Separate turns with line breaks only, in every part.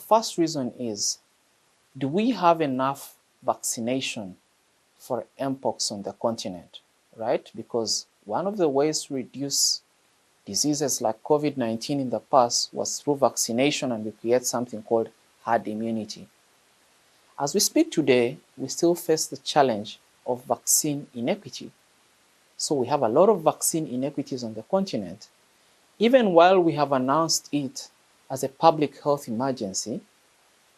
first reason is, do we have enough vaccination for mpox on the continent, right? Because one of the ways to reduce diseases like COVID-19 in the past was through vaccination, and we create something called herd immunity. As we speak today, we still face the challenge of vaccine inequity. So we have a lot of vaccine inequities on the continent. Even while we have announced it as a public health emergency,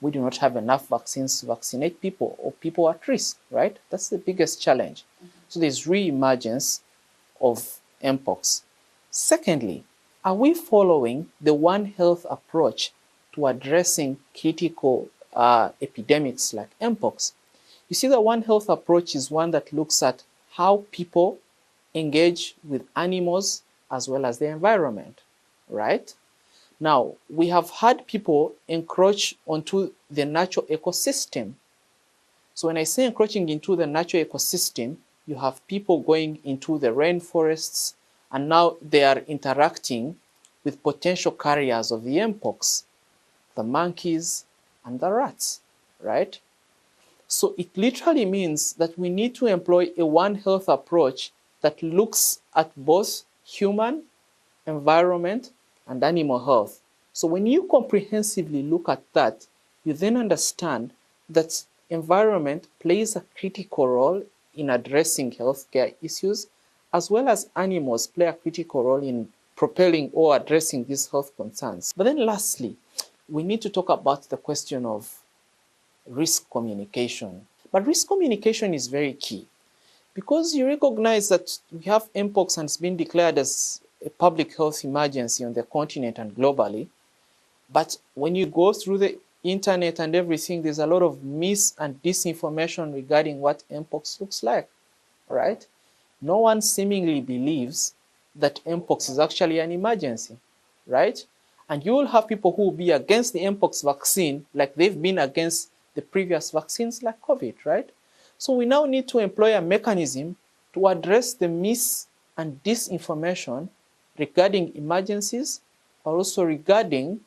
we do not have enough vaccines to vaccinate people, or people at risk, right? That's the biggest challenge. So there's re-emergence of mpox. Secondly, are we following the One Health approach to addressing critical epidemics like mpox? You see, the One Health approach is one that looks at how people engage with animals as well as the environment, right? Now, we have had people encroach onto the natural ecosystem. So when I say encroaching into the natural ecosystem, you have people going into the rainforests, and now they are interacting with potential carriers of the mpox, the monkeys and the rats, right? So it literally means that we need to employ a One Health approach that looks at both human, environment, and animal health. So when you comprehensively look at that, you then understand that environment plays a critical role in addressing healthcare issues, as well as animals play a critical role in propelling or addressing these health concerns. But then lastly, we need to talk about the question of risk communication. But risk communication is very key, because you recognize that we have mpox and it's been declared as a public health emergency on the continent and globally. But when you go through the internet and everything, there's a lot of mis and disinformation regarding what mpox looks like, right? No one seemingly believes that mpox is actually an emergency, right? And you will have people who will be against the mpox vaccine like they've been against the previous vaccines like COVID, right? So we now need to employ a mechanism to address the mis and disinformation regarding emergencies, but also regarding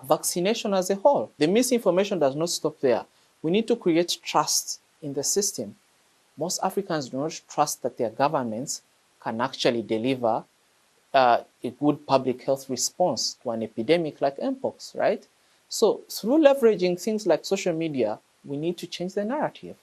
vaccination as a whole. The misinformation does not stop there. We need to create trust in the system. Most Africans do not trust that their governments can actually deliver a good public health response to an epidemic like mpox, right? So through leveraging things like social media, we need to change the narrative.